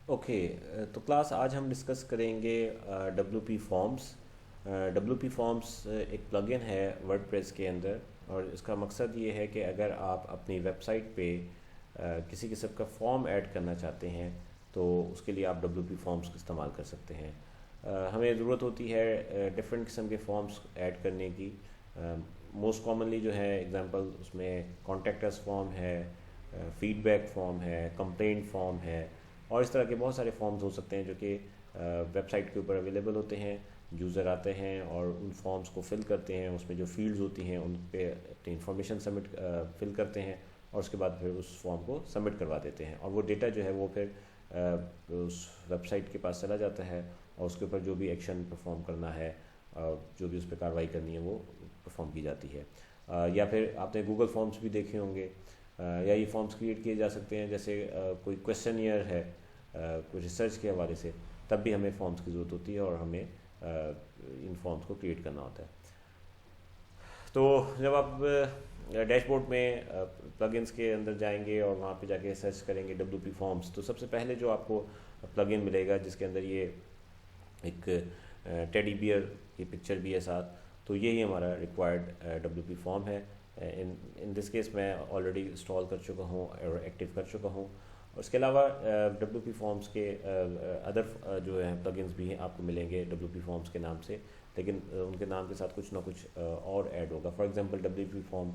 Okay. तो class आज हम डिस्कस करेंगे W P forms. W P forms एक प्लगइन है वर्डप्रेस के अंदर, और इसका मकसद ये है कि अगर आप अपनी वेबसाइट पे किसी किस्म का फॉर्म ऐड करना चाहते हैं तो उसके लिए आप डब्ल्यू पी फॉर्म्स का इस्तेमाल कर सकते हैं। हमें ज़रूरत होती है डिफरेंट किस्म के फॉर्म्स ऐड करने की। मोस्ट कॉमनली जो है एग्जांपल उसमें कॉन्टेक्ट अस फॉर्म है, फीडबैक फॉर्म है, कंप्लेंट फॉर्म है, और इस तरह के बहुत सारे फॉर्म्स हो सकते हैं जो कि वेबसाइट के ऊपर अवेलेबल होते हैं। यूज़र आते हैं और उन फॉर्म्स को फिल करते हैं, उसमें जो फील्ड्स होती हैं उन पे अपनी इंफॉर्मेशन सबमिट फिल करते हैं, और उसके बाद फिर उस फॉर्म को सबमिट करवा देते हैं, और वो डेटा जो है वो फिर उस वेबसाइट के पास चला जाता है, और उसके ऊपर जो भी एक्शन परफॉर्म करना है, जो भी उस पर कार्रवाई करनी है वो परफॉर्म की जाती है। या फिर आपने गूगल फॉर्म्स भी देखे होंगे, या ये फॉर्म्स क्रिएट किए जा सकते हैं जैसे कोई क्वेश्चनियर है कोई रिसर्च के हवाले से, तब भी हमें फॉर्म्स की ज़रूरत होती है और हमें इन फॉर्म्स को क्रिएट करना होता है। तो जब आप डैशबोर्ड में प्लगइन्स के अंदर जाएंगे और वहाँ पे जाके सर्च करेंगे डब्ल्यू पी फॉर्म्स, तो सबसे पहले जो आपको प्लगइन मिलेगा जिसके अंदर ये एक टेडी बियर की पिक्चर भी है साथ, तो यही हमारा रिक्वायर्ड डब्ल्यू पी फॉर्म है। इन इन दिस केस मैं ऑलरेडी इंस्टॉल कर चुका हूँ और एक्टिव कर चुका हूँ। उसके अलावा डब्ल्यू पी फॉर्म्स के अदर जो है प्लगइन्स भी हैं आपको मिलेंगे डब्ल्यू पी फॉर्म्स के नाम से, लेकिन उनके नाम के साथ कुछ ना कुछ और ऐड होगा। For example W P form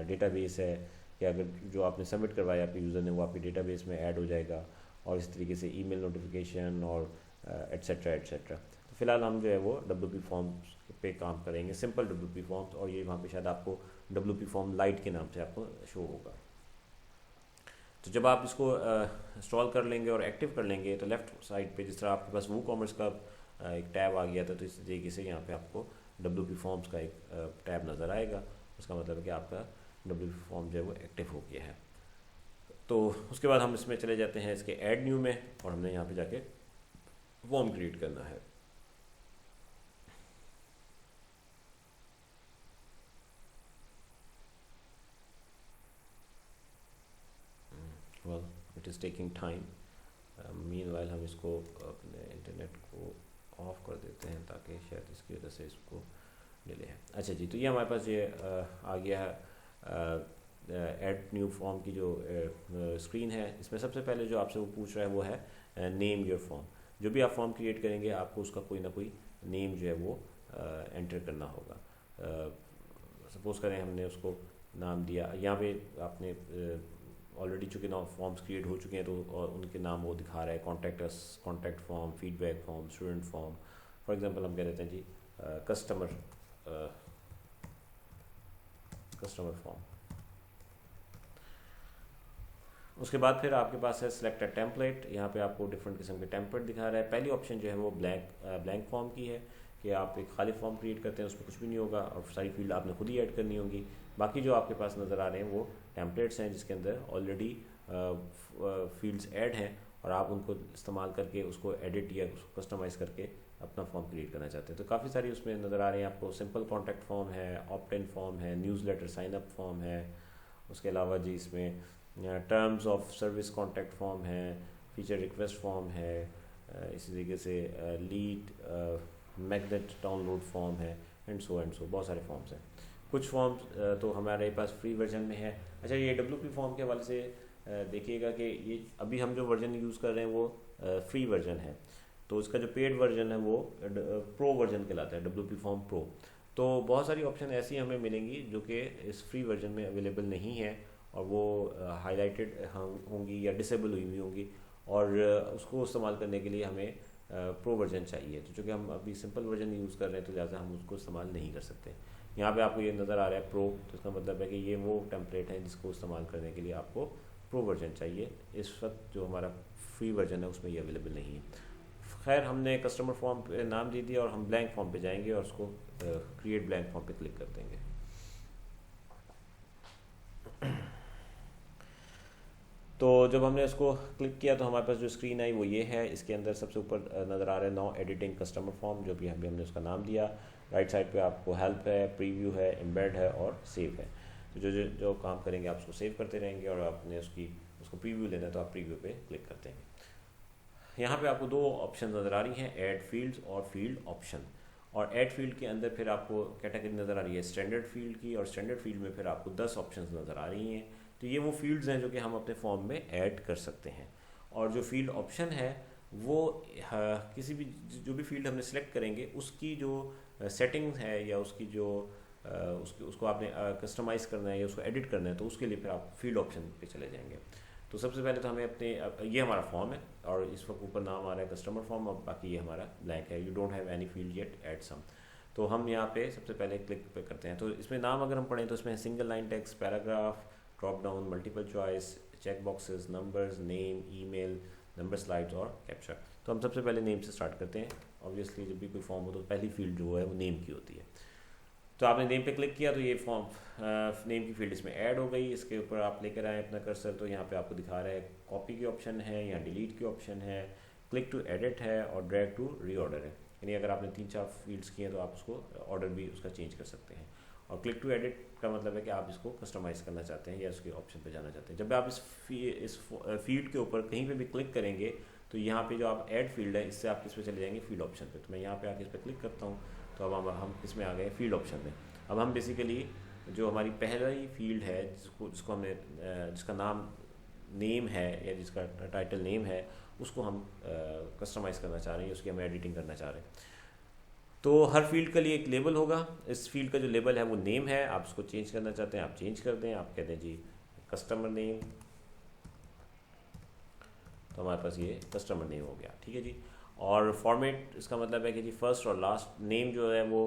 database है, कि अगर जो आपने सबमिट करवाया आपके यूज़र ने वो आपके डेटाबेस में ऐड हो जाएगा, और इस तरीके से ईमेल नोटिफिकेशन और एट्सेट्रा एट्सेट्रा। तो फिलहाल हम जो है वो डब्ल्यू पी फॉर्म्स पे काम करेंगे, सिंपल डब्ल्यू पी फॉर्म्स, और ये वहाँ पे शायद आपको डब्ल्यू पी फॉर्म लाइट के नाम से आपको शो होगा। तो जब आप इसको इंस्टॉल कर लेंगे और एक्टिव कर लेंगे तो लेफ़्ट साइड पे जिस तरह आपके पास वो कॉमर्स का एक टैब आ गया था, तो इस तरीके से यहाँ पे आपको डब्ल्यू पी फॉर्म्स का एक टैब नज़र आएगा। उसका मतलब है कि आपका डब्ल्यू पी फॉर्म जो है वो एक्टिव हो गया है। तो उसके बाद हम इसमें चले जाते हैं इसके ऐड न्यू में, और हमने यहाँ पे जाके फॉर्म क्रिएट करना है। Well it is taking time. Meanwhile हम इसको अपने इंटरनेट को ऑफ कर देते हैं ताकि शायद इसकी वजह से इसको डिले है। अच्छा जी, तो ये हमारे पास ये आ गया है ऐड न्यू फॉर्म की जो स्क्रीन है। इसमें सबसे पहले जो आपसे वो पूछ रहा है वो है नेम योर फॉर्म। जो भी आप फॉर्म क्रिएट करेंगे आपको उसका कोई ना कोई नेम जो है वो एंटर करना होगा। सपोज़ करें हमने उसको नाम दिया, यहाँ पे आपने ऑलरेडी चूँकि ना फॉर्म्स क्रिएट हो चुके हैं तो और उनके नाम वो दिखा रहा है, contact us, contact form, feedback form, student form. For example हम कह देते हैं जी कस्टमर कस्टमर फॉर्म। उसके बाद फिर आपके पास है सिलेक्ट अ टेम्पलेट। यहाँ पे आपको डिफरेंट किस्म के टेम्पलेट दिखा रहा है। पहली ऑप्शन जो है वो ब्लैंक फॉर्म की है, कि आप एक खाली फॉर्म क्रिएट करते हैं, उसमें कुछ भी नहीं होगा और सारी फील्ड आपने खुद ही ऐड करनी होगी। बाकी जो आपके पास नज़र आ रहे हैं वो टेम्पलेट्स हैं जिसके अंदर ऑलरेडी फील्ड्स ऐड हैं, और आप उनको इस्तेमाल करके उसको एडिट या उसको कस्टमाइज़ करके अपना फॉर्म क्रिएट करना चाहते हैं। तो काफ़ी सारी उसमें नज़र आ रहे हैं आपको। सिंपल कॉन्टैक्ट फॉर्म है, ऑप्ट इन फॉर्म है, newsletter sign up form है। उसके अलावा जी इसमें terms of service contact form है, फीचर रिक्वेस्ट फॉर्म है, इसी तरीके से लीड मैग्नेट डाउनलोड फॉर्म है, एंड सो बहुत सारे फॉर्म्स हैं। कुछ फॉर्म्स तो हमारे पास फ्री वर्जन में है। अच्छा, ये डब्ल्यू पी फॉर्म के हवाले से देखिएगा कि ये अभी हम जो वर्जन यूज़ कर रहे हैं वो फ्री वर्जन है, तो इसका जो पेड वर्जन है वो प्रो वर्जन कहलाता है, डब्ल्यू पी फॉर्म प्रो। तो बहुत सारी ऑप्शन ऐसी हमें मिलेंगी जो कि इस फ्री वर्जन में अवेलेबल नहीं है, और वो हाईलाइटेड होंगी या डिसेबल हुई हुई होंगी, और उसको इस्तेमाल करने के लिए हमें प्रो वर्जन चाहिए। तो चूँकि हम अभी सिंपल वर्जन यूज़ कर रहे हैं तो लिहाजा हम उसको इस्तेमाल नहीं कर सकते। यहाँ पे आपको ये नज़र आ रहा है प्रो, तो इसका मतलब है कि ये वो टेम्पलेट है जिसको इस्तेमाल करने के लिए आपको प्रो वर्जन चाहिए। इस वक्त जो हमारा फ्री वर्जन है उसमें ये अवेलेबल नहीं है। खैर, हमने कस्टमर फॉर्म पे नाम दे दिया और हम ब्लैंक फॉर्म पे जाएंगे और उसको क्रिएट ब्लैंक फॉर्म पे क्लिक कर देंगे। तो जब हमने उसको क्लिक किया तो हमारे पास जो स्क्रीन आई वो ये है। इसके अंदर सबसे ऊपर नज़र आ रहा है नाउ एडिटिंग कस्टमर फॉर्म, जो भी हमने उसका नाम दिया। राइट साइड पे आपको हेल्प है, प्रीव्यू है, एम्बेड है और सेव है। तो जो काम करेंगे आप उसको सेव करते रहेंगे, और आपने उसको प्रीव्यू लेना है तो आप प्रीव्यू पे क्लिक करते हैं। यहाँ पे आपको दो ऑप्शन नज़र आ रही हैं, ऐड फील्ड्स और फील्ड ऑप्शन। और ऐड फील्ड के अंदर फिर आपको कैटेगरी नज़र आ रही है स्टैंडर्ड फील्ड की, और स्टैंडर्ड फील्ड में फिर आपको 10 ऑप्शंस नज़र आ रही हैं। तो ये वो फील्ड्स हैं जो कि हम अपने फॉर्म में ऐड कर सकते हैं। और जो फील्ड ऑप्शन है वो किसी भी जो भी फील्ड हमने सेलेक्ट करेंगे उसकी जो सेटिंग्स है या उसकी जो उसको आपने कस्टमाइज़ करना है या उसको एडिट करना है, तो उसके लिए फिर आप फील्ड ऑप्शन पे चले जाएंगे। तो सबसे पहले तो हमें अपने ये हमारा फॉर्म है और इस वक्त ऊपर नाम आ रहा है कस्टमर फॉर्म, और बाकी ये हमारा ब्लैंक है, you don't have any field yet add some. तो हम यहाँ पे सबसे पहले क्लिक पे करते हैं। तो इसमें नाम अगर हम पढ़ें तो इसमें single line text, paragraph, drop down, multiple choice, check boxes, numbers, name, email, number slides और कैप्चर। तो हम सबसे पहले नेम से स्टार्ट करते हैं। ऑब्वियसली जब भी कोई फॉर्म हो तो पहली फील्ड जो है वो नेम की होती है। तो आपने नेम पे क्लिक किया तो ये फॉर्म नेम की फील्ड इसमें ऐड हो गई। इसके ऊपर आप लेकर आए अपना कर्सर, तो यहाँ पे आपको दिखा रहा है कॉपी की ऑप्शन है या डिलीट की ऑप्शन है, क्लिक टू एडिट है और ड्रैग टू रीऑर्डर है। यानी अगर आपने 3-4 फील्ड्स किए हैं तो आप उसको ऑर्डर भी उसका चेंज कर सकते हैं। और क्लिक टू एडिट का मतलब है कि आप इसको कस्टमाइज़ करना चाहते हैं या उसके ऑप्शन पे जाना चाहते हैं। जब आप इस फील्ड के ऊपर कहीं पे भी क्लिक करेंगे तो यहाँ पे जो आप ऐड फील्ड है इससे आप किस पे चले जाएंगे, फील्ड ऑप्शन पे। तो मैं यहाँ पे आके इस पर क्लिक करता हूँ तो अब हम इसमें आ गए फील्ड ऑप्शन में। अब हम बेसिकली जो हमारी पहली फील्ड है जिसको हमने जिसका नाम नेम है या जिसका टाइटल नेम है उसको हम कस्टमाइज़ करना चाह रहे हैं, उसकी हम एडिटिंग करना चाह रहे हैं। तो हर फील्ड के लिए एक लेबल होगा। इस फील्ड का जो लेबल है वो नेम है, आप उसको चेंज करना चाहते हैं आप चेंज कर दें। आप कहते हैं जी कस्टमर नेम, तो हमारे पास ये कस्टमर नेम हो गया, ठीक है जी। और फॉर्मेट इसका मतलब है कि जी फर्स्ट और लास्ट नेम जो है वो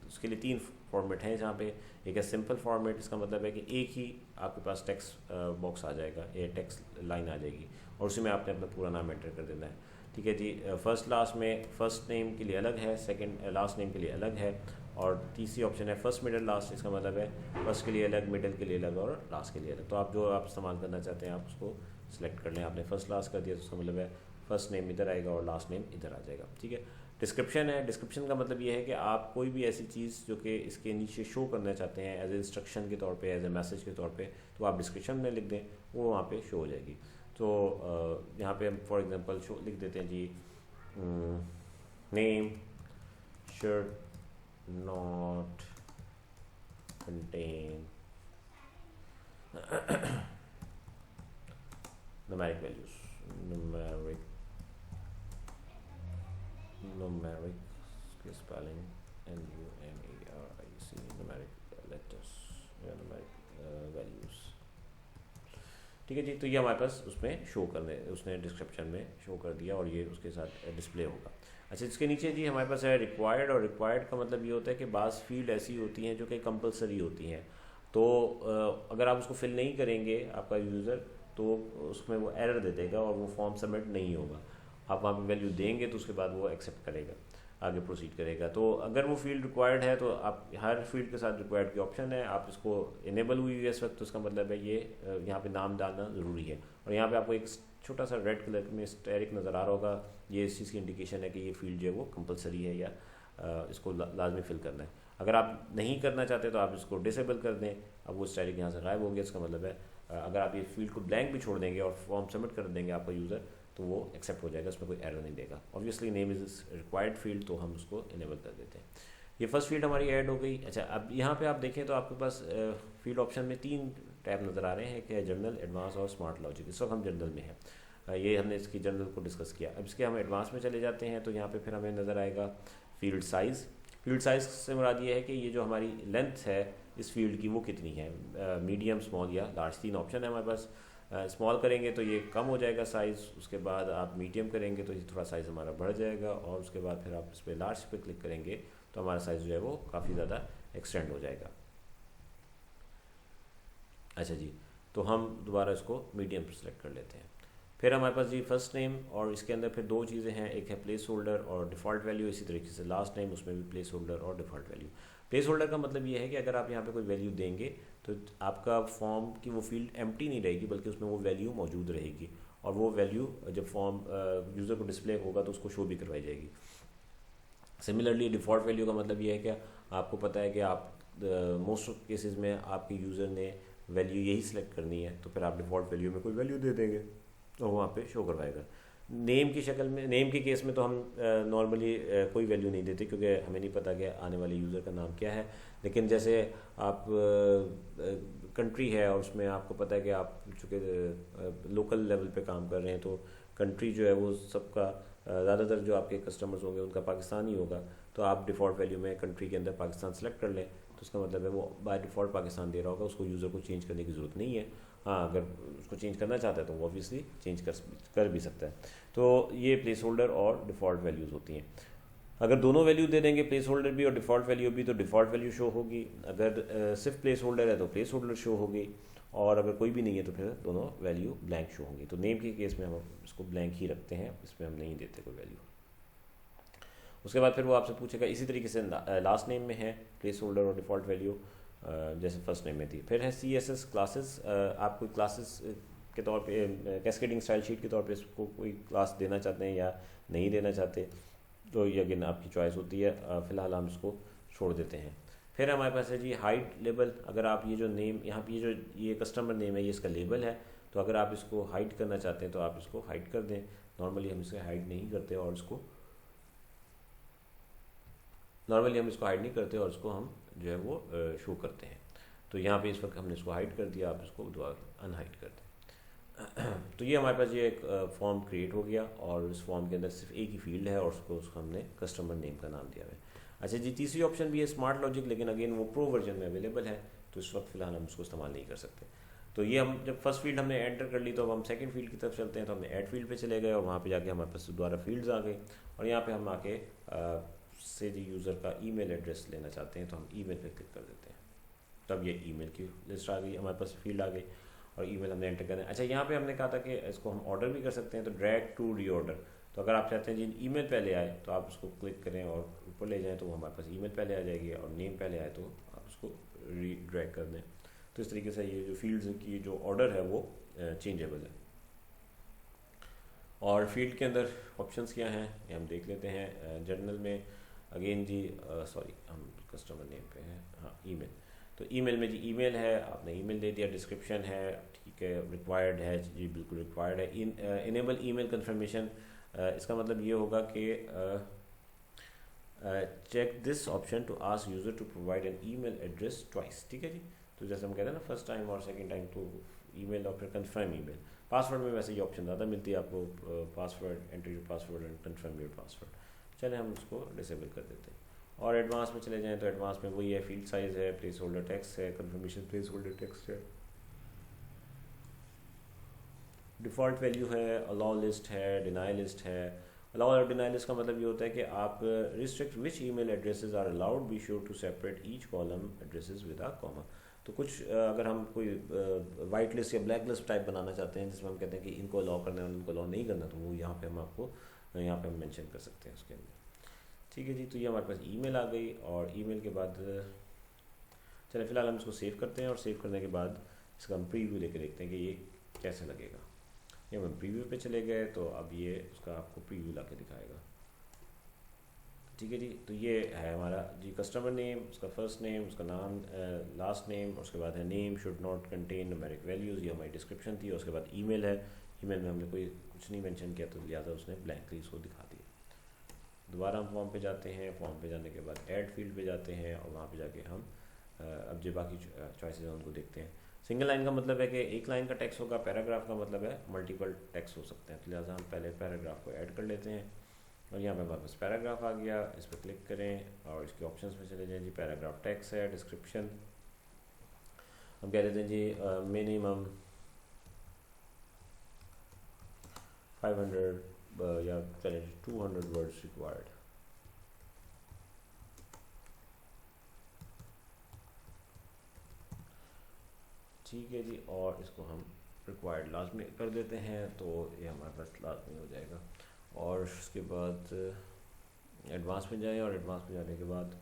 उसके लिए 3 फॉर्मेट हैं जहाँ पे एक है सिंपल फॉर्मेट, इसका मतलब है कि एक ही आपके पास टेक्स्ट बॉक्स आ जाएगा या टेक्स्ट लाइन आ जाएगी और उसी में आपने अपना पूरा नाम एंटर कर देना है, ठीक है जी। फर्स्ट लास्ट में फर्स्ट नेम के लिए अलग है, सेकंड लास्ट नेम के लिए अलग है, और तीसरी ऑप्शन है फर्स्ट मिडिल लास्ट। इसका मतलब है फर्स्ट के लिए अलग, मिडिल के लिए अलग और लास्ट के लिए अलग। तो आप जो आप इस्तेमाल करना चाहते हैं आप उसको सिलेक्ट कर लें। आपने फर्स्ट लास्ट कर दिया तो उसका मतलब है फर्स्ट नेम इधर आएगा और लास्ट नेम इधर आ जाएगा, ठीक है। डिस्क्रिप्शन है, डिस्क्रिप्शन का मतलब ये है कि आप कोई भी ऐसी चीज़ जो कि इसके नीचे शो करना चाहते हैं एज ए इंस्ट्रक्शन के तौर पे, एज ए मैसेज के तौर पे, तो आप डिस्क्रिप्शन में लिख दें, वो वहाँ पे शो हो जाएगी। तो यहाँ पे हम फॉर एग्जांपल शो लिख देते हैं जी name should not contain numeric values, numeric के spelling numeric letters या numeric values, ठीक है जी। तो ये हमारे पास उसमें शो करने उसने डिस्क्रिप्शन में शो कर दिया और ये उसके साथ डिस्प्ले होगा। अच्छा, इसके नीचे जी हमारे पास है रिक्वायर्ड, और रिक्वायर्ड का मतलब ये होता है कि बाज़ फील्ड ऐसी होती हैं जो कि कंपलसरी होती हैं। तो अगर आप उसको फिल नहीं करेंगे आपका यूज़र तो उसमें वो एरर दे देगा और वो फॉर्म सबमिट नहीं होगा। आप वहाँ पे वैल्यू देंगे तो उसके बाद वो एक्सेप्ट करेगा, आगे प्रोसीड करेगा। तो अगर वो फील्ड रिक्वायर्ड है तो आप हर फील्ड के साथ रिक्वायर्ड की ऑप्शन है, आप इसको इनेबल हुई है इस वक्त, तो उसका मतलब है ये यहाँ पे नाम डालना ज़रूरी है। और यहाँ पे आपको एक छोटा सा रेड कलर में स्टेरिक नज़र आ रहा होगा, ये इस चीज़ की इंडिकेशन है कि ये फील्ड जो है वो कंपलसरी है या इसको लाजमी फिल करना है। अगर आप नहीं करना चाहते तो आप इसको डिसेबल कर दें। अब वो स्टेरिक यहाँ से गायब हो गया। इसका मतलब है अगर आप ये फील्ड को ब्लैंक भी छोड़ देंगे और फॉर्म सबमिट कर देंगे आपका यूज़र तो वो एक्सेप्ट हो जाएगा, उसमें कोई एरर नहीं देगा। Obviously name is required field, तो हम उसको इनेबल कर देते हैं। ये फर्स्ट फील्ड हमारी ऐड हो गई। अच्छा, अब यहाँ पे आप देखें तो आपके पास फील्ड ऑप्शन में 3 टैब नज़र आ रहे हैं कि जनरल, एडवांस और स्मार्ट लॉजिक। इस वक्त हम जनरल में हैं, ये हमने इसकी जनरल को डिस्कस किया। अब इसके हम एडवांस में चले जाते हैं तो यहाँ पे फिर हमें नज़र आएगा फील्ड साइज़। फील्ड साइज़ से मुराद ये है कि ये जो हमारी लेंथ है इस फील्ड की वो कितनी है, मीडियम, स्मॉल या लार्ज, 3 ऑप्शन है हमारे पास। स्मॉल करेंगे तो ये कम हो जाएगा साइज़, उसके बाद आप मीडियम करेंगे तो ये थोड़ा साइज़ हमारा बढ़ जाएगा, और उसके बाद फिर आप इस पर लार्ज पे क्लिक करेंगे तो हमारा साइज़ जो है वो काफ़ी ज़्यादा एक्सटेंड हो जाएगा। अच्छा जी, तो हम दोबारा इसको मीडियम पर सेलेक्ट कर लेते हैं। फिर हमारे पास जी फर्स्ट नेम, और इसके अंदर फिर 2 चीज़ें हैं, एक है प्लेस होल्डर और डिफ़ॉल्ट वैल्यू। इसी तरीके से लास्ट नेम, उसमें भी प्लेस होल्डर और डिफ़ॉल्ट वैल्यू। प्लेस होल्डर का मतलब ये है कि अगर आप यहाँ पे कोई वैल्यू देंगे तो आपका फॉर्म की वो फील्ड एम्प्टी नहीं रहेगी, बल्कि उसमें वो वैल्यू मौजूद रहेगी, और वो वैल्यू जब फॉर्म यूज़र को डिस्प्ले होगा तो उसको शो भी करवाई जाएगी। सिमिलरली डिफ़ॉल्ट वैल्यू का मतलब ये है कि आपको पता है कि आप मोस्ट ऑफ केसेस में आपके यूज़र ने वैल्यू यही सिलेक्ट करनी है, तो फिर आप डिफ़ॉल्ट वैल्यू में कोई वैल्यू दे देंगे तो वहाँ पे शो करवाएगा। नेम की शक्ल में, नेम के केस में तो हम नॉर्मली कोई वैल्यू नहीं देते क्योंकि हमें नहीं पता कि आने वाले यूज़र का नाम क्या है। लेकिन जैसे आप कंट्री है और उसमें आपको पता है कि आप चूँकि लोकल लेवल पे काम कर रहे हैं, तो कंट्री जो है वो सबका ज़्यादातर जो आपके कस्टमर्स होंगे उनका पाकिस्तान ही होगा। तो आप डिफ़ॉल्ट वैल्यू में कंट्री के अंदर पाकिस्तान सेलेक्ट कर लें, तो उसका मतलब है वो बाय डिफ़ॉल्ट पाकिस्तान दे रहा होगा, उसको यूज़र को चेंज करने की ज़रूरत नहीं है। हाँ, अगर उसको चेंज करना चाहता है तो वो ऑब्वियसली चेंज कर भी सकता है। तो ये प्लेस होल्डर और डिफ़ॉल्ट वैल्यूज़ होती हैं। अगर दोनों वैल्यू दे देंगे, प्लेस होल्डर भी और डिफ़ॉल्ट वैल्यू भी, तो डिफ़ॉल्ट वैल्यू शो होगी। अगर सिर्फ प्लेस होल्डर है तो प्लेस होल्डर शो होगी, और अगर कोई भी नहीं है तो फिर दोनों वैल्यू ब्लैंक शो होंगी। तो नेम के केस में हम इसको ब्लैंक ही रखते हैं, इसमें हम नहीं देते कोई वैल्यू। उसके बाद फिर वो आपसे पूछेगा इसी तरीके से लास्ट नेम में है प्लेस होल्डर और डिफ़ॉल्ट वैल्यू जैसे फर्स्ट नेम में थी। फिर है CSS क्लासेस। आप कोई क्लासेस के तौर पे कैस्केडिंग स्टाइल शीट के तौर पे इसको कोई क्लास देना चाहते हैं या नहीं देना चाहते, तो ये अगेन आपकी चॉइस होती है। फ़िलहाल हम इसको छोड़ देते हैं। फिर हमारे पास है जी हाइड लेबल। अगर आप ये जो नेम यहाँ पे ये कस्टमर नेम है, ये इसका लेबल है, तो अगर आप इसको हाइड करना चाहते हैं तो आप इसको हाइड कर दें। नॉर्मली हम इसे हाइड नहीं करते और इसको हाइड नहीं करते और इसको हम जो है वो शो करते हैं। तो यहाँ पे इस वक्त हमने इसको हाइड कर दिया, आप इसको दोबारा अनहाइड कर दें। तो ये हमारे पास ये एक फॉर्म क्रिएट हो गया और इस फॉर्म के अंदर सिर्फ एक ही फील्ड है और उसको हमने कस्टमर नेम का नाम दिया है। अच्छा जी, तीसरी ऑप्शन भी है स्मार्ट लॉजिक, लेकिन अगेन वो प्रो वर्जन में अवेलेबल है, तो इस वक्त फ़िलहाल हम उसको इस्तेमाल नहीं कर सकते। तो ये हम जब फर्स्ट फील्ड हमने एंटर कर ली, तो अब हम सेकंड फील्ड की तरफ चलते हैं। तो हमने ऐड फील्ड पे चले गए और वहाँ पे जाके हमारे पास दोबारा फील्ड्स आ गए, और यहाँ पे हम आके से जी यूज़र का ईमेल एड्रेस लेना चाहते हैं, तो हम ईमेल पे क्लिक कर देते हैं। तब ये ईमेल की लिस्ट आ गई, हमारे पास फील्ड आ गई और ईमेल हमने एंटर करना है। अच्छा, यहाँ पे हमने कहा था कि इसको हम ऑर्डर भी कर सकते हैं, तो ड्रैग टू रीऑर्डर। तो अगर आप चाहते हैं जी ईमेल पहले आए तो आप उसको क्लिक करें और ऊपर ले जाएं, तो वो हमारे पास ईमेल पहले आ जाएगी, और नेम पहले आए तो आप उसको री ड्रैग कर दें। तो इस तरीके से ये जो फील्ड्स की जो ऑर्डर है वो चेंजेबल है। और फील्ड के अंदर ऑप्शंस क्या हैं ये हम देख लेते हैं। जर्नल में अगेन जी सॉरी, हम कस्टमर नेम पे हैं, हाँ ईमेल। तो ईमेल में जी ईमेल है, आपने ईमेल दे दिया, डिस्क्रिप्शन है, ठीक है, रिक्वायर्ड है जी, बिल्कुल रिक्वायर्ड है। इनेबल ईमेल कन्फर्मेशन, इसका मतलब ये होगा कि check this option to ask user to provide an email address twice. ठीक है जी, तो जैसे हम कहते हैं ना फर्स्ट टाइम और सेकंड टाइम, तो ईमेल और फिर कंफर्म ईमेल। पासवर्ड में वैसे ये ऑप्शन ज़्यादा मिलती है आपको, password, enter your password and confirm your password. चले हम उसको डिसेबल कर देते हैं। और एडवांस में चले जाएँ तो एडवांस में वही है, फील्ड साइज़ है, प्लेस होल्डर टेक्स्ट है, कंफर्मेशन प्लेस होल्डर टेक्स्ट है, डिफ़ॉल्ट वैल्यू है, अलाउ लिस्ट है, डिनाई लिस्ट है। अलाउ और डिनाई लिस्ट का मतलब ये होता है कि आप restrict which email addresses are allowed, be sure to separate each column addresses with a comma. तो कुछ अगर हम कोई वाइट लिस्ट या ब्लैक लिस्ट टाइप बनाना चाहते हैं जिसमें हम कहते हैं कि इनको अलाउ करना है और इनको अलाउ नहीं करना, तो वो यहाँ पे हम आपको यहाँ पे हम मेंशन कर सकते हैं उसके अंदर। ठीक है जी, तो ये हमारे पास ईमेल आ गई, और ईमेल के बाद चलिए फ़िलहाल हम इसको सेव करते हैं, और सेव करने के बाद इसका हम प्रीव्यू लेके देखते हैं कि ये कैसे लगेगा। ये हम प्रीव्यू पे चले गए तो अब ये उसका आपको प्रीव्यू ला के दिखाएगा। ठीक है जी, तो ये है हमारा जी कस्टमर नेम, उसका फर्स्ट नेम, उसका नाम, लास्ट नेम, और उसके बाद है name should not contain numeric values, ये हमारी डिस्क्रिप्शन थी। और उसके बाद ईमेल है, ईमेल में हमने कोई कुछ नहीं मेंशन किया तो लिहाजा उसने ब्लैंकली इसको दिखा दिया। दोबारा हम फॉर्म पे जाते हैं, फॉर्म पे जाने के बाद ऐड फील्ड पे जाते हैं, और वहाँ पे जाके हम अब जो बाकी चॉइसेस हैं उनको देखते हैं। सिंगल लाइन का मतलब है कि एक लाइन का टेक्स्ट होगा, पैराग्राफ का मतलब है मल्टीपल टेक्स्ट हो सकते हैं, तो लिहाजा हम पहले पैराग्राफ को ऐड कर लेते हैं। और यहाँ पे हमारे पास पैराग्राफ आ गया, इस पर क्लिक करें और इसके ऑप्शंस में चले जाएं जी। पैराग्राफ टेक्स्ट है, डिस्क्रिप्शन हम कह देते हैं जी मिनिमम 500 या चलें 200 वर्ड्स रिक्वायर्ड। ठीक है जी, और इसको हम रिक्वायर्ड लाजमी कर देते हैं, तो ये हमारे पास लाजमी हो जाएगा। और उसके बाद एडवांस में जाएं, और एडवांस में जाने के बाद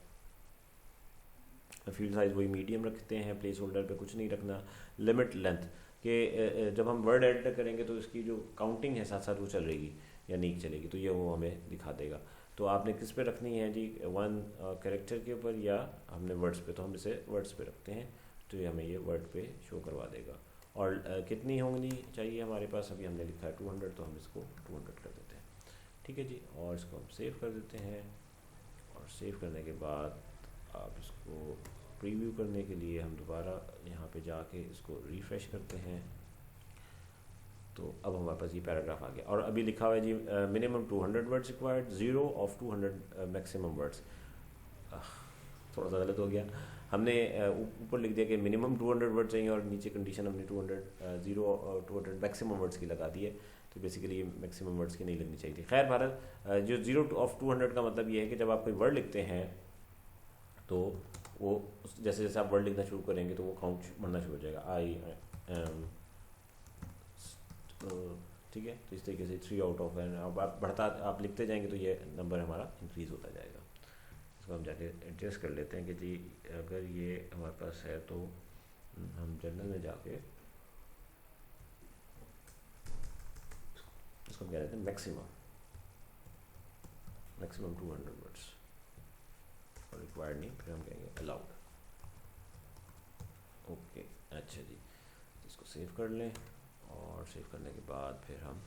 फील्ड साइज़ वही मीडियम रखते हैं, प्लेस होल्डर पे कुछ नहीं रखना। लिमिट लेंथ के जब हम वर्ड ऐड करेंगे तो इसकी जो काउंटिंग है साथ साथ वो चल रहेगी या नहीं चलेगी, तो ये वो हमें दिखा देगा। तो आपने किस पे रखनी है जी, 1 कैरेक्टर के ऊपर या हमने वर्ड्स पे, तो हम इसे वर्ड्स पे रखते हैं, तो ये हमें ये वर्ड पे शो करवा देगा। और कितनी होनी चाहिए हमारे पास, अभी हमने लिखा है 200, तो हम इसको 200 कर देते हैं। ठीक है जी, और इसको हम सेव कर देते हैं। और सेव करने के बाद आप इसको प्रीव्यू करने के लिए हम दोबारा यहाँ पे जाके इसको रिफ़्रेश करते हैं। तो अब हमारे पास ये पैराग्राफ आ गया, और अभी लिखा हुआ है जी minimum 200 words required, 0 of 200 maximum words. थोड़ा सा गलत हो गया, हमने ऊपर लिख दिया कि मिनिमम 200 वर्ड चाहिए और नीचे कंडीशन हमने 200 मैक्सिमम वर्ड्स की लगा दी है। तो बेसिकली ये मैक्सिमम वर्ड्स की नहीं लगनी चाहिए थी। खैर भारत जो 0 ऑफ 200 का मतलब ये है कि जब आप कोई वर्ड लिखते हैं तो वो जैसे जैसे आप वर्ड लिखना शुरू करेंगे तो वो काउंट बढ़ना शुरू हो जाएगा। आई एम, ठीक है, तो इस तरीके से 3 आउट ऑफ एन अब आप बढ़ता आप लिखते जाएंगे तो ये नंबर हमारा इंक्रीज़ होता जाएगा। इसको हम जाके एडजस्ट कर लेते हैं कि जी अगर ये हमारे पास है तो हम जनरल में जाके इसको क्या कहते हैं मैक्सिमम 200 वर्ड्स, और रिक्वायर्ड नहीं, फिर हम कहेंगे अलाउड। ओके, अच्छा जी, इसको सेव कर लें, और सेव करने के बाद फिर हम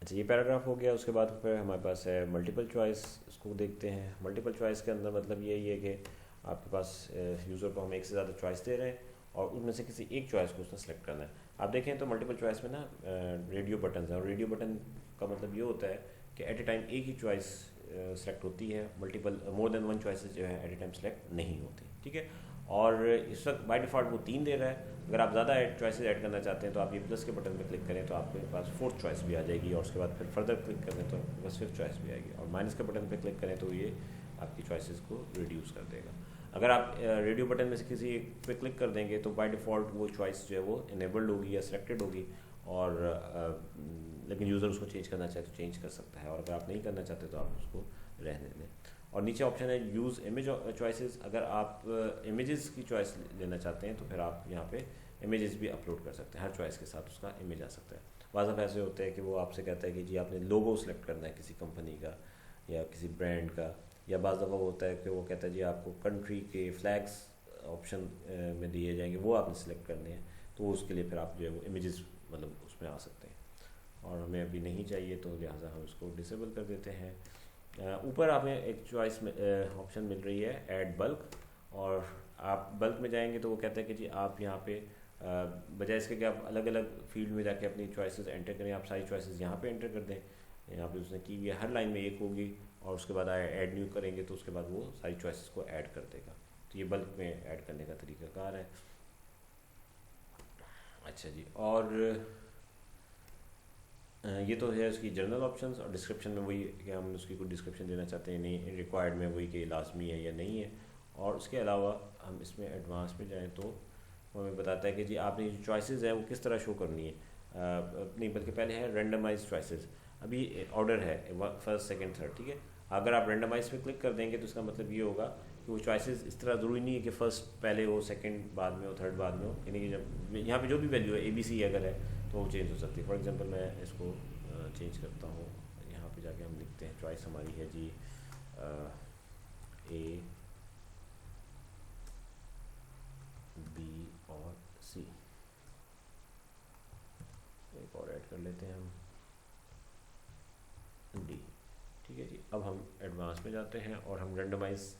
अच्छा ये पैराग्राफ हो गया। उसके बाद फिर हमारे पास है मल्टीपल चॉइस, इसको देखते हैं। मल्टीपल चॉइस के अंदर मतलब यही है कि आपके पास यूज़र को हम एक से ज़्यादा चॉइस दे रहे हैं और उनमें से किसी एक चॉइस को उसने सेलेक्ट करना है। आप देखें तो मल्टीपल चॉइस में ना रेडियो बटन है, और रेडियो बटन का मतलब ये होता है कि एट ए टाइम एक ही चॉइस सेलेक्ट होती है, multiple more than one choices जो है एट ए टाइम सेलेक्ट नहीं होती। ठीक है, और इस वक्त बाय डिफ़ॉल्ट वो 3 दे रहा है। अगर आप ज़्यादा चॉइसेस ऐड करना चाहते हैं तो आप ये प्लस के बटन पर क्लिक करें तो आपके पास 4th चॉइस भी आ जाएगी, और उसके बाद फिर फर्दर क्लिक करें तो बस 5th चॉइस भी आएगी, और माइनस के बटन पर क्लिक करें तो ये आपकी चॉइसेस को रिड्यूस कर देगा। अगर आप रेडियो बटन में से किसी एक पे क्लिक कर देंगे तो बाय डिफ़ॉल्ट वो चॉइस जो है वो इनेबल्ड होगी या सिलेक्टेड होगी, और लेकिन यूज़र उसको चेंज करना चाहे तो चेंज कर सकता है, और अगर आप नहीं करना चाहते तो आप उसको रहने दें। और नीचे ऑप्शन है यूज़ इमेज चॉइसेस। अगर आप इमेजेस की चॉइस लेना चाहते हैं तो फिर आप यहाँ पे इमेजेस भी अपलोड कर सकते हैं, हर चॉइस के साथ उसका इमेज आ सकता है। बाज़ दफ़ा ऐसे होते हैं कि वो आपसे कहता है कि जी आपने लोगो सेलेक्ट करना है किसी कंपनी का या किसी ब्रांड का, या बाज़ दफ़ा होता है कि वो कहता है जी आपको कंट्री के फ्लैग्स ऑप्शन में दिए जाएंगे, वो आपने सेलेक्ट करने हैं, तो उसके लिए फिर आप जो है वो इमेजेस मतलब उसमें आ सकते हैं, और हमें अभी नहीं चाहिए तो लिहाजा हम उसको डिसेबल कर देते हैं। ऊपर हमें एक चॉइस ऑप्शन मिल रही है ऐड बल्क, और आप बल्क में जाएंगे तो वो कहता है कि जी आप यहाँ पे बजाय इसके कि आप अलग अलग फील्ड में जाके अपनी चॉइसेस एंटर करें, आप सारी चॉइसेस यहाँ पे एंटर कर दें। यहाँ पे उसने की हुई है, हर लाइन में एक होगी, और उसके बाद ऐड न्यू करेंगे तो उसके बाद वो सारी चॉइसेस को ऐड कर देगा। तो ये बल्क में ऐड करने का तरीकाकार है। अच्छा जी, और ये तो है उसकी जनरल ऑप्शंस, और डिस्क्रिप्शन में वही कि हम उसकी कोई डिस्क्रिप्शन देना चाहते हैं नहीं, रिक्वायर्ड में वही कि लाजमी है या नहीं है। और उसके अलावा हम इसमें एडवांस में जाएं तो वो हमें बताता है कि जी आपने जो चॉइसेस है वो किस तरह शो करनी है। नहीं बल्कि पहले है रेंडमाइज चॉइसेस, अभी ऑर्डर है फर्स्ट सेकंड थर्ड। ठीक है, अगर आप रेंडमाइज पे क्लिक कर देंगे तो इसका मतलब ये होगा कि वो चॉइसेस इस तरह ज़रूरी नहीं है कि फ़र्स्ट पहले हो, सेकंड बाद में हो, थर्ड बाद में हो, यानी कि जब यहाँ पे जो भी वैल्यू है ABC अगर है तो वो चेंज हो सकती है। फॉर एग्जांपल मैं इसको चेंज करता हूँ, यहाँ पे जाके हम लिखते हैं चॉइस हमारी है जी A, B और C। एक और ऐड कर लेते हैं हम D। ठीक है जी, अब हम एडवांस में जाते हैं और हम रेंडमाइज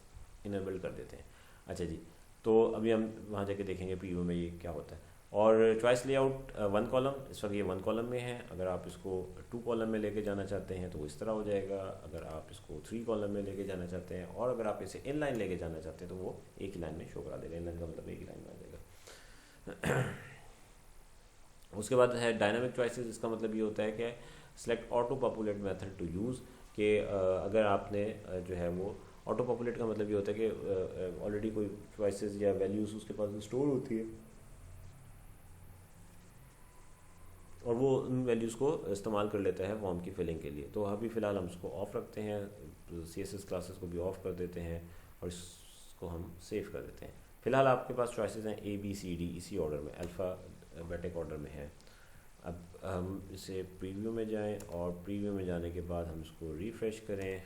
इनेबल कर देते हैं। अच्छा जी, तो अभी हम वहाँ जाके देखेंगे प्रीव्यू में ये क्या होता है। और चॉइस लेआउट 1 कॉलम, इस वक्त ये 1 कॉलम में है। अगर आप इसको 2 कॉलम में लेके जाना चाहते हैं तो वो इस तरह हो जाएगा। अगर आप इसको 3 कॉलम में लेके जाना चाहते हैं, और अगर आप इसे इन लाइन लेके जाना चाहते हैं तो वो एक ही लाइन में शो करा देगा। इन लाइन का मतलब एक ही लाइन में आ जाएगा। उसके बाद है डायनामिक चॉइसेस, इसका मतलब ये होता है कि select auto populate method to use, कि अगर आपने जो है वो ऑटो पॉपुलेट का मतलब ये होता है कि ऑलरेडी कोई चॉइसेस या वैल्यूज़ उसके पास स्टोर होती है और वो उन वैल्यूज़ को इस्तेमाल कर लेता है फॉर्म की फिलिंग के लिए। तो अभी फ़िलहाल हम उसको ऑफ़ रखते हैं, CSS क्लासेस को भी ऑफ़ कर देते हैं, और इसको हम सेव कर देते हैं। फ़िलहाल आपके पास चॉइसेस हैं ABCD इसी ऑर्डर में, अल्फ़ाबेटिक ऑर्डर में है। अब हम इसे प्रीव्यू में जाएं, और प्रीव्यू में जाने के बाद हम इसको रिफ़्रेश करें,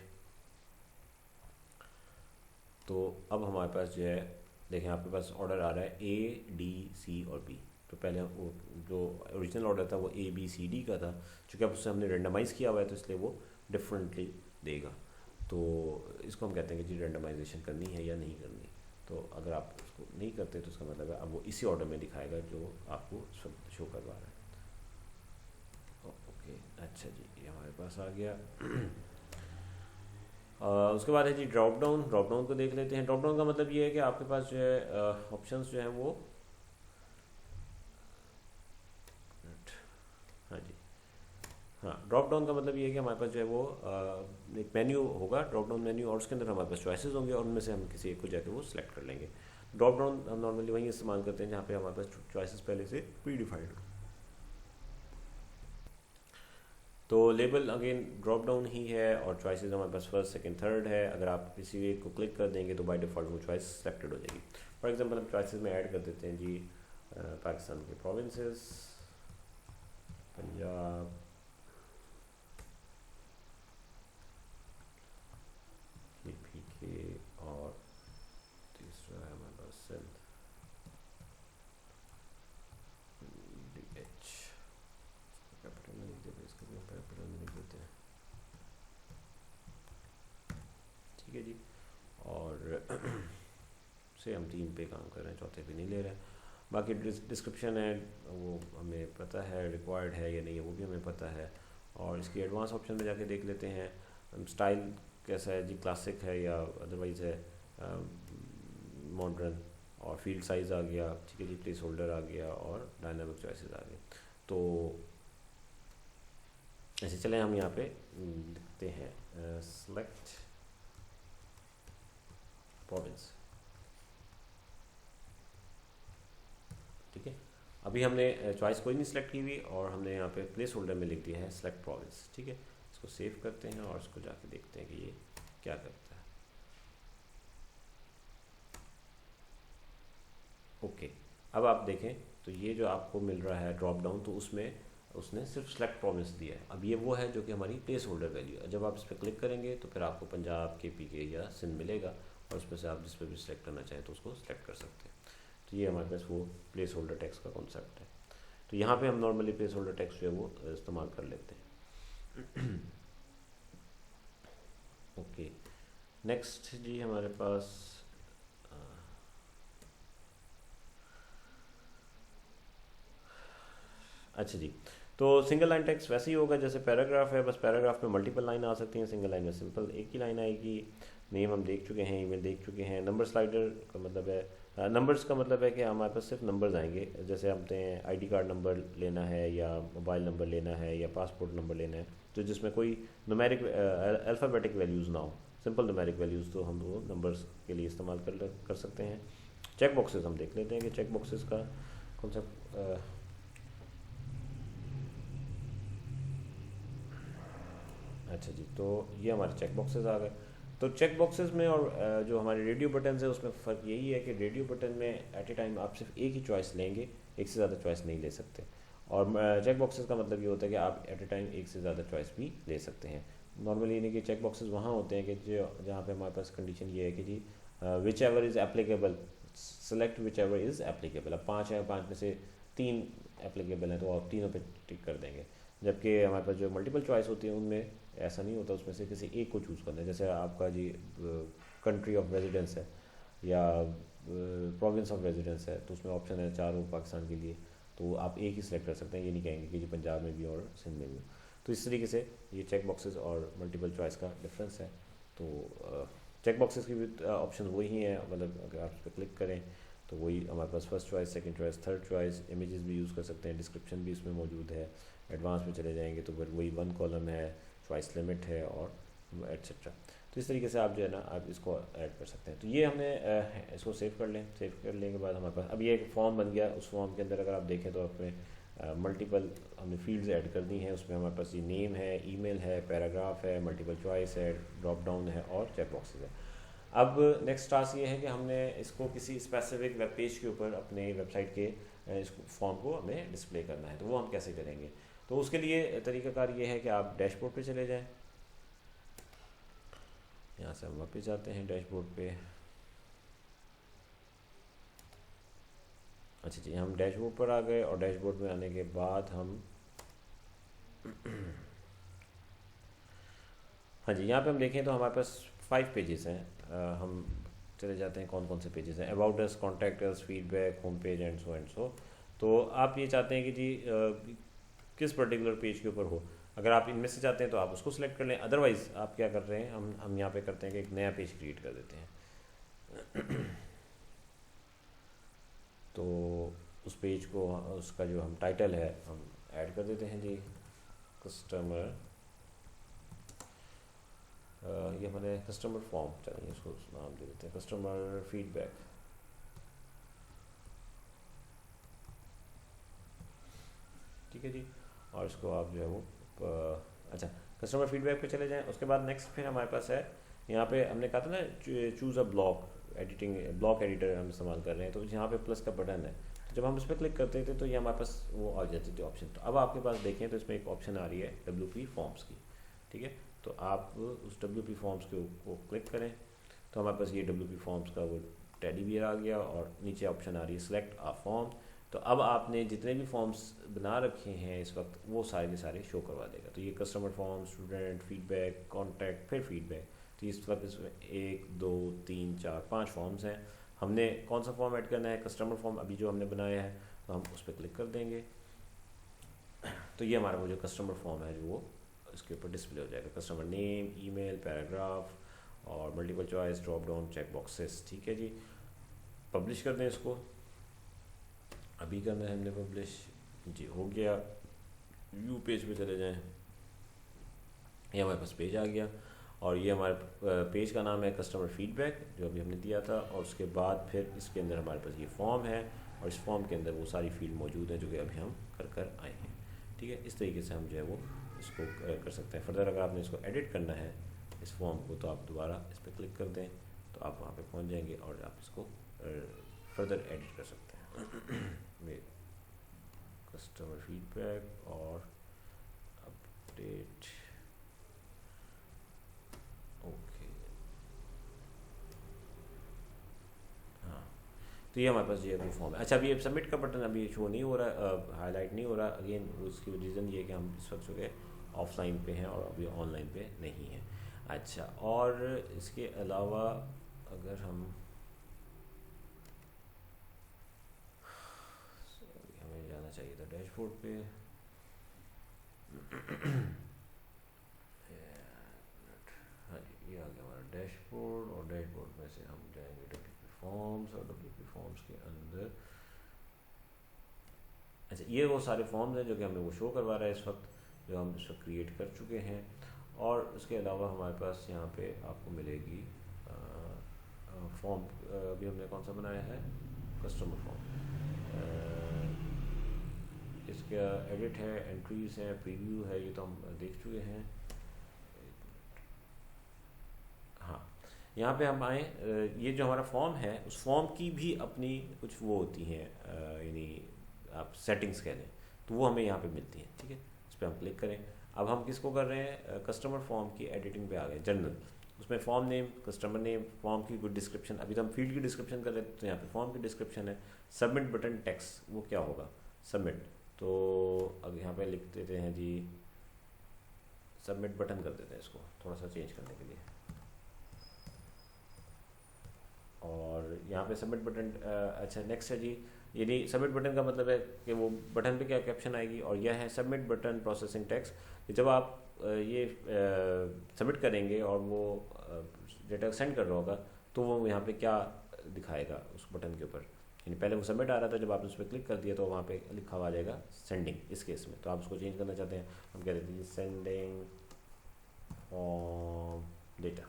तो अब हमारे पास जो है, देखें आपके पास ऑर्डर आ रहा है ए डी सी और बी। तो पहले वो जो ओरिजिनल ऑर्डर था वो ए बी सी डी का था, चूँकि अब उससे हमने रेंडमाइज़ किया हुआ है तो इसलिए वो डिफरेंटली देगा। तो इसको हम कहते हैं कि जी रेंडमाइजेशन करनी है या नहीं करनी। तो अगर आप उसको नहीं करते तो उसका मतलब है अब वो इसी ऑर्डर में दिखाएगा जो आपको शो करवा रहा है। ओके, अच्छा जी, ये हमारे पास आ गया। उसके बाद है जी ड्रॉप डाउन। ड्रॉप डाउन को देख लेते हैं। ड्रॉप डाउन का मतलब ये है कि आपके पास जो है ऑप्शंस जो हैं वो, हाँ जी, हाँ, ड्रॉप डाउन का मतलब ये है कि हमारे पास जो है वो एक मेन्यू होगा, ड्रॉप डाउन मेन्यू, और उसके अंदर हमारे पास चॉइसेस होंगे और उनमें से हम किसी एक को जाके वो सिलेक्ट कर लेंगे। ड्रॉप डाउन हम नॉर्मली वहीं इस्तेमाल करते हैं जहाँ पे हमारे पास चॉइसेस पहले से प्री डिफाइंड हो। तो लेबल अगेन ड्रॉप डाउन ही है और चॉइसेस हमारे पास फर्स्ट सेकंड थर्ड है। अगर आप किसी एक को क्लिक कर देंगे तो बाय डिफ़ॉल्ट वो चॉइस सेलेक्टेड हो जाएगी। फॉर एग्जांपल हम चॉइसेस में ऐड कर देते हैं जी पाकिस्तान के प्रोविंसेस, पंजाब, के और तीसरा है हमारे पास सिंध, DH। कैपिटल में लिख देते हैं, इसका भी हम कैपिटल में लिख देते हैं, ठीक है जी। और से हम 3 पे काम कर रहे हैं, चौथे पे नहीं ले रहे हैं। बाकी डिस्क्रिप्शन है वो हमें पता है, रिक्वायर्ड है या नहीं है वो भी हमें पता है। और इसकी एडवांस ऑप्शन में जाके देख लेते हैं स्टाइल कैसा है जी, क्लासिक है या अदरवाइज़ है मॉडर्न। और फील्ड साइज़ आ गया, ठीक है जी, प्लेस होल्डर आ गया और डायनामिक चॉइसेस आ गए। तो ऐसे चले हम यहाँ पे लिखते हैं सेलेक्ट प्रोविंस, ठीक है। अभी हमने चॉइस कोई नहीं सेलेक्ट की हुई और हमने यहाँ पे प्लेस होल्डर में लिख दिया है सेलेक्ट प्रोविंस, ठीक है। इसको सेव करते हैं और इसको जाके देखते हैं कि ये क्या करता है। ओके, अब आप देखें तो ये जो आपको मिल रहा है ड्रॉप डाउन, तो उसमें उसने सिर्फ सेलेक्ट प्रोविंस दिया है। अब ये वो है जो कि हमारी प्लेस होल्डर वैल्यू है। जब आप इस पर क्लिक करेंगे तो फिर आपको पंजाब के पी के या सिंध मिलेगा और उसमें से आप जिस पर भी सिलेक्ट करना चाहें तो उसको सिलेक्ट कर सकते हैं। तो ये हमारे पास वो प्लेस होल्डर टेक्स्ट का कॉन्सेप्ट है। तो यहाँ पे हम नॉर्मली प्लेस होल्डर टेक्स्ट जो है वो इस्तेमाल कर लेते हैं। ओके, नेक्स्ट जी हमारे पास अच्छा जी, तो सिंगल लाइन टेक्स्ट वैसे ही होगा जैसे पैराग्राफ है, बस पैराग्राफ में मल्टीपल लाइन आ सकती हैं, सिंगल लाइन में सिंपल एक ही लाइन आएगी। नेम हम देख चुके हैं, ईमेल देख चुके हैं। नंबर स्लाइडर का मतलब है, नंबर्स का मतलब है कि हमारे पास सिर्फ नंबर्स आएंगे। जैसे हम आईडी कार्ड नंबर लेना है या मोबाइल नंबर लेना है या पासपोर्ट नंबर लेना है, तो जिसमें कोई न्यूमेरिक अल्फ़ाबेटिक वैल्यूज़ ना हो, सिंपल न्यूमेरिक वैल्यूज़, तो हम वो नंबर्स के लिए इस्तेमाल कर सकते हैं। चेक बॉक्सेस हम देख लेते हैं कि चेक बॉक्सेस का कॉन्सेप्ट। अच्छा जी, तो ये हमारे चेक बॉक्सेस आ गए। तो चेक बॉक्सेस में और जो हमारे रेडियो बटन है उसमें फ़र्क यही है कि रेडियो बटन में एट ए टाइम आप सिर्फ एक ही चॉइस लेंगे, एक से ज़्यादा चॉइस नहीं ले सकते। और चेक बॉक्सेस का मतलब ये होता है कि आप एट ए टाइम एक से ज़्यादा चॉइस भी ले सकते हैं। नॉर्मली यानी कि चेक बॉक्सेस वहाँ होते हैं कि जो जहाँ पे हमारे पास कंडीशन ये है कि जी whichever is applicable, select whichever is applicable. अब 5 है, 5 में से 3 एप्लीकेबल हैं तो आप तीनों पे टिक कर देंगे। जबकि हमारे पास जो मल्टीपल चॉइस होती है उनमें ऐसा नहीं होता, उसमें से किसी एक को चूज़ करना है। जैसे आपका जी कंट्री ऑफ रेजिडेंस है या प्रोविंस ऑफ रेजिडेंस है, तो उसमें ऑप्शन है चारों पाकिस्तान के लिए, तो आप एक ही सिलेक्ट कर सकते हैं, ये नहीं कहेंगे कि जी पंजाब में भी और सिंध में भी। तो इस तरीके से ये चेक बॉक्सेस और मल्टीपल चॉइस का डिफरेंस है। तो चेक बॉक्सेस की भी ऑप्शन वही हैं, मतलब अगर आप इस पर क्लिक करें तो वही हमारे पास first choice, second choice, third choice, images भी यूज़ कर सकते हैं, डिस्क्रिप्शन भी इसमें मौजूद है। एडवांस में चले जाएंगे तो फिर वही 1 कॉलम है, चॉइस लिमिट है और एट्सेट्रा। तो इस तरीके से आप जो है ना आप इसको ऐड कर सकते हैं। तो ये हमने इसको सेव कर लें। सेव करने के बाद हमारे पास अब ये एक फॉर्म बन गया। उस फॉर्म के अंदर अगर आप देखें तो उसमें मल्टीपल हमने फील्ड्स ऐड कर दी हैं। उसमें हमारे पास ये नेम है, ईमेल है, पैराग्राफ है, मल्टीपल चॉइस है, ड्रॉप डाउन है और चेक बॉक्सेस है। अब नेक्स्ट टास्क ये है कि हमने इसको किसी स्पेसिफिक वेब पेज के ऊपर अपने वेबसाइट के इस फॉर्म को हमें डिस्प्ले करना है। तो वो हम कैसे करेंगे? तो उसके लिए तरीकाकार ये है कि आप डैशबोर्ड पे चले जाएं। यहाँ से हम वापस जाते हैं डैशबोर्ड पे। अच्छा जी, हम डैशबोर्ड पर आ गए और डैशबोर्ड में आने के बाद हम हाँ जी, यहाँ पे हम देखें तो हमारे पास 5 पेजेस हैं। हम चले जाते हैं कौन कौन से पेजेस हैं। About us, contact us, feedback, home page and so. तो आप ये चाहते हैं कि जी किस पर्टिकुलर पेज के ऊपर हो। अगर आप इनमें से चाहते हैं तो आप उसको सिलेक्ट कर लें, अदरवाइज़ आप क्या कर रहे हैं, हम यहाँ पे करते हैं कि एक नया पेज क्रिएट कर देते हैं। तो उस पेज को, उसका जो हम टाइटल है हम ऐड कर देते हैं जी, कस्टमर, ये हमारे कस्टमर फॉर्म, चलिए इसको नाम दे देते हैं कस्टमर फीडबैक। ठीक है जी, और इसको आप जो है वो अच्छा, कस्टमर फीडबैक पे चले जाएं। उसके बाद नेक्स्ट फिर हमारे पास है, यहाँ पे हमने कहा था ना choose a block editing, block editor हम इस्तेमाल कर रहे हैं, तो यहाँ पे प्लस का बटन है। तो जब हम उस पर क्लिक करते थे तो ये हमारे पास वो आ जाती थी ऑप्शन। तो अब आपके पास देखें तो इसमें एक ऑप्शन आ रही है WP फॉर्म्स की। ठीक है, तो आप उस WP फॉर्म्स को क्लिक करें तो हमारे पास ये WP फॉर्म्स का वो टेडी बियर आ गया और नीचे ऑप्शन आ रही है सेलेक्ट आ फॉर्म। तो अब आपने जितने भी फॉर्म्स बना रखे हैं इस वक्त वो सारे के सारे शो करवा देगा। तो ये customer form, student, feedback, contact, फिर फीडबैक। तो इस वक्त इसमें 1 2 3 4 5 फॉर्म्स हैं। हमने कौन सा फॉर्म ऐड करना है, कस्टमर फॉर्म अभी जो हमने बनाया है, तो हम उस पर क्लिक कर देंगे। तो ये हमारा वो जो कस्टमर फॉर्म है जो वो इसके ऊपर डिस्प्ले हो जाएगा। कस्टमर नेम, ईमेल, पैराग्राफ और multiple choice, drop down, check boxes. ठीक है जी, पब्लिश कर दें इसको। अभी करना है हमने पब्लिश जी, हो गया। व्यू पेज पे चले जाएं, ये हमारे पास पेज आ गया और ये हमारे पेज का नाम है कस्टमर फीडबैक जो अभी हमने दिया था। और उसके बाद फिर इसके अंदर हमारे पास ये फॉर्म है और इस फॉर्म के अंदर वो सारी फील्ड मौजूद हैं जो कि अभी हम कर आए हैं। ठीक है, इस तरीके से हम जो है वो इसको कर सकते हैं। फर्दर अगर आपने इसको एडिट करना है इस फॉर्म को, तो आप दोबारा इस पर क्लिक कर दें तो आप वहाँ पर पहुँच जाएंगे और आप इसको फर्दर एडिट कर सकते हैं। कस्टमर फीडबैक और अपडेट, ओके। हाँ, तो ये हमारे पास ये वो फॉर्म है। अच्छा, अभी सबमिट का बटन अभी शो नहीं हो रहा, हाईलाइट नहीं हो रहा। अगेन उसकी रीज़न ये है कि हम इस वक्त जो है ऑफलाइन पे हैं और अभी ऑनलाइन पे नहीं हैं। अच्छा, और इसके अलावा अगर हम, हमें जाना चाहिए था डैशबोर्ड पे। हाँ जी, ये आ गया हमारा डैशबोर्ड और डैशबोर्ड में से हम जाएंगे WP फॉर्म्स और WP फॉर्म्स के अंदर, अच्छा ये वो सारे फॉर्म्स हैं जो कि हमें वो शो करवा रहा है इस वक्त, जो हम इस वक्त क्रिएट कर चुके हैं। और उसके अलावा हमारे पास यहाँ पे आपको मिलेगी फॉर्म, अभी हमने कौन सा बनाया है, कस्टमर फॉर्म। इसका एडिट है, एंट्रीज हैं, प्रीव्यू है, ये तो हम देख चुके हैं। हाँ, यहाँ पे हम आए, ये जो हमारा फॉर्म है उस फॉर्म की भी अपनी कुछ वो होती हैं, यानी आप सेटिंग्स कह लें, तो वो हमें यहाँ पे मिलती हैं। ठीक है, इस पर हम क्लिक करें। अब हम किसको कर रहे हैं, कस्टमर फॉर्म की एडिटिंग पे आ गए, जनरल। उसमें form name, customer name, form की कुछ डिस्क्रिप्शन, अभी तो हम फील्ड की डिस्क्रिप्शन कर रहे हैं तो यहाँ पे फॉर्म की डिस्क्रिप्शन है। सबमिट बटन टेक्स्ट, वो क्या होगा, सबमिट। तो अब यहाँ पे लिख देते हैं जी, सबमिट बटन कर देते हैं इसको थोड़ा सा चेंज करने के लिए। और यहाँ पे सबमिट बटन, अच्छा नेक्स्ट है जी, यानी सबमिट बटन का मतलब है कि वो बटन पे क्या कैप्शन आएगी, और यह है सबमिट बटन प्रोसेसिंग टेक्स्ट। जब आप ये सबमिट करेंगे और वो डेटा सेंड कर रहा होगा तो वो यहाँ पे क्या दिखाएगा उस बटन के ऊपर, यानी पहले वो सबमिट आ रहा था, जब आपने उस पर क्लिक कर दिया तो वहाँ पे लिखा हुआ आ जाएगा सेंडिंग इस केस में। तो आप उसको चेंज करना चाहते हैं, हम कह देते हैं सेंडिंग फॉर्म डेटा।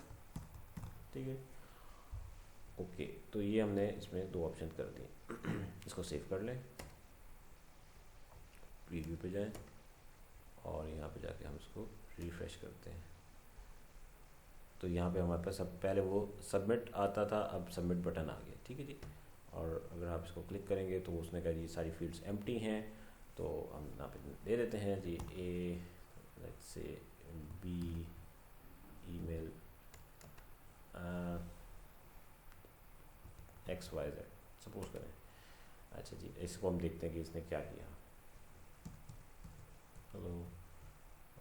ठीक है, ओके। तो ये हमने इसमें 2 ऑप्शन कर दिए। इसको सेव कर लें, प्रीव्यू पे जाएं और यहाँ पे जाके हम इसको रिफ्रेश करते हैं। तो यहाँ पे हमारे पास सब पहले वो सबमिट आता था, अब सबमिट बटन आ गया। ठीक है जी, और अगर आप इसको क्लिक करेंगे तो उसने कहा जी सारी फील्ड्स एम्प्टी हैं, तो हम यहाँ पे दे देते हैं जी A, let's say B, email, XYZ suppose करें। अच्छा जी, इसको हम देखते हैं कि इसने क्या किया। हेलो,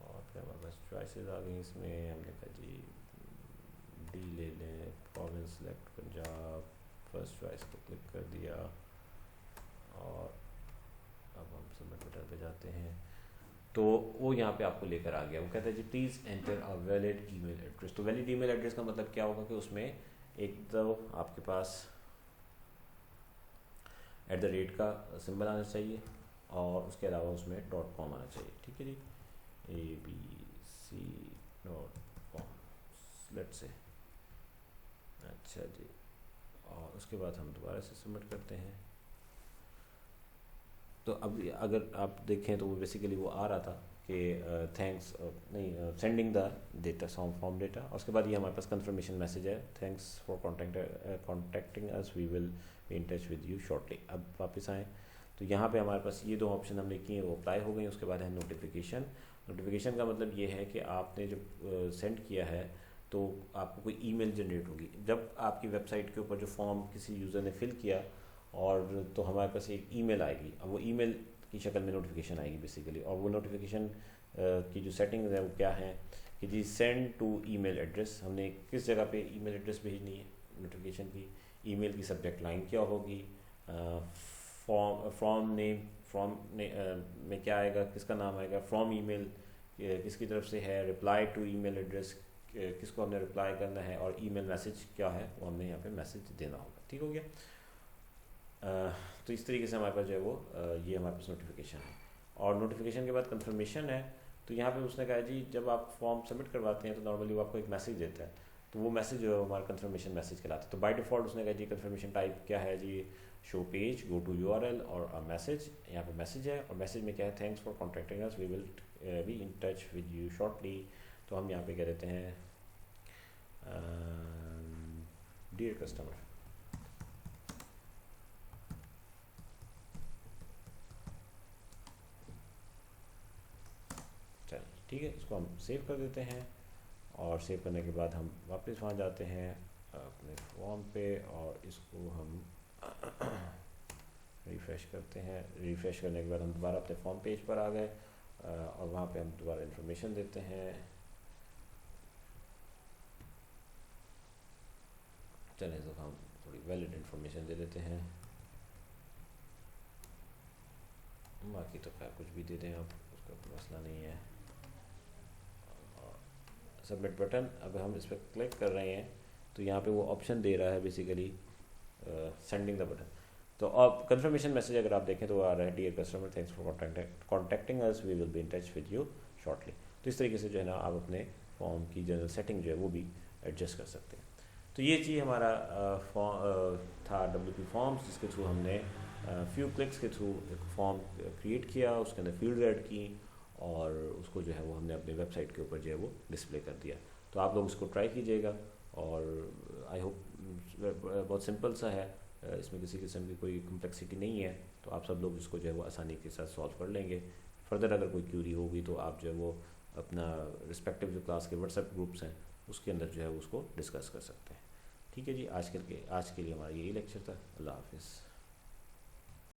और फिर हमारे पास चॉइसेस आ गई इसमें। हमने कहा जी डी ले लें, province select Punjab, first choice को क्लिक कर दिया और अब हम सबमिट बटन पे जाते हैं। तो वो यहाँ पे आपको लेकर आ गया। वो कहता है जी please enter a valid email address. तो वैलिड ईमेल एड्रेस का मतलब क्या होगा कि उसमें एक तो आपके पास @ का सिंबल आना चाहिए और उसके अलावा उसमें .com आना चाहिए। ठीक है जी, abc.com लेट से। अच्छा जी, और उसके बाद हम दोबारा से सबमिट करते हैं। तो अब अगर आप देखें तो वो बेसिकली वो आ रहा था कि थैंक्स नहीं sending the data form data, और उसके बाद ये हमारे पास कंफर्मेशन मैसेज है, thanks for contacting us, we will be in touch with you shortly. अब वापस आएँ तो यहाँ पे हमारे पास ये 2 ऑप्शन हमने किए वो अप्लाई हो गई। उसके बाद है नोटिफिकेशन। नोटिफिकेशन का मतलब ये है कि आपने जब सेंड किया है तो आपको कोई ईमेल जनरेट होगी। जब आपकी वेबसाइट के ऊपर जो फॉर्म किसी यूज़र ने फिल किया और तो हमारे पास एक ईमेल आएगी। अब वो ईमेल की शक्ल में नोटिफिकेशन आएगी बेसिकली, और वो नोटिफिकेशन की जो सेटिंग्स है वो क्या है कि जी सेंड टू ईमेल एड्रेस, हमने किस जगह पे ईमेल एड्रेस भेजनी है नोटिफिकेशन की। ईमेल की सब्जेक्ट लाइन क्या होगी, फ्रॉम में क्या आएगा, किसका नाम आएगा, फ्रॉम ईमेल किसकी तरफ से है, रिप्लाई टू ईमेल एड्रेस किसको हमने रिप्लाई करना है, और ईमेल मैसेज क्या है वो हमने यहाँ पे मैसेज देना होगा। ठीक हो गया। तो इस तरीके से हमारे पास जो है वो ये हमारे पास नोटिफिकेशन है। और नोटिफिकेशन के बाद कंफर्मेशन है। तो यहाँ पे उसने कहा जी जब आप फॉर्म सबमिट करवाते हैं तो नॉर्मली वो आपको एक मैसेज देता है, तो वो मैसेज जो है हमारा कंफर्मेशन मैसेज कहलाता है। तो बाय डिफ़ॉल्ट उसने कहा जी कंफर्मेशन टाइप क्या है जी, show page, go to URL और अ मैसेज। यहाँ पे मैसेज है और मैसेज में क्या है, thanks for contacting us, we will be in touch with you shortly. तो हम यहाँ पे कह देते हैं डियर कस्टमर। ठीक है, इसको हम सेव कर देते हैं और सेव करने के बाद हम वापस वहाँ जाते हैं अपने फॉर्म पे और इसको हम रिफ़्रेश करते हैं। रिफ़्रेश करने के बाद हम दोबारा अपने फॉर्म पेज पर आ गए और वहाँ पे हम दोबारा इन्फॉर्मेशन देते हैं। चलें तो हम थोड़ी वैलिड इन्फॉर्मेशन दे देते हैं, बाकी तो खैर कुछ भी दे दें आप, उसका कोई मसला नहीं है। सबमिट बटन, अगर हम इस पर क्लिक कर रहे हैं तो यहाँ पे वो ऑप्शन दे रहा है बेसिकली सेंडिंग द बटन। तो अब कंफर्मेशन मैसेज अगर आप देखें तो वो आ रहा है, dear customer thanks for contacting us, we will be in touch with you shortly. तो इस तरीके से जो है ना आप अपने फॉर्म की जनरल सेटिंग जो है वो भी एडजस्ट कर सकते हैं। तो ये चीज़ हमारा था WP फॉर्म्स, जिसके थ्रू हमने फ्यू क्लिक्स के थ्रू एक फॉर्म क्रिएट किया, उसके अंदर फील्ड ऐड की और उसको जो है वो हमने अपनी वेबसाइट के ऊपर जो है वो डिस्प्ले कर दिया। तो आप लोग इसको ट्राई कीजिएगा और आई होप बहुत सिंपल सा है, इसमें किसी किस्म की कोई कम्प्लेक्सिटी नहीं है। तो आप सब लोग इसको जो है वो आसानी के साथ सॉल्व कर लेंगे। फर्दर अगर कोई क्यूरी होगी तो आप जो है वो अपना रिस्पेक्टिव जो क्लास के व्हाट्सएप ग्रुप्स हैं उसके अंदर जो है उसको डिस्कस कर सकते हैं। ठीक है जी, आज के लिए हमारा यही लेक्चर था। अल्लाह हाफिज़।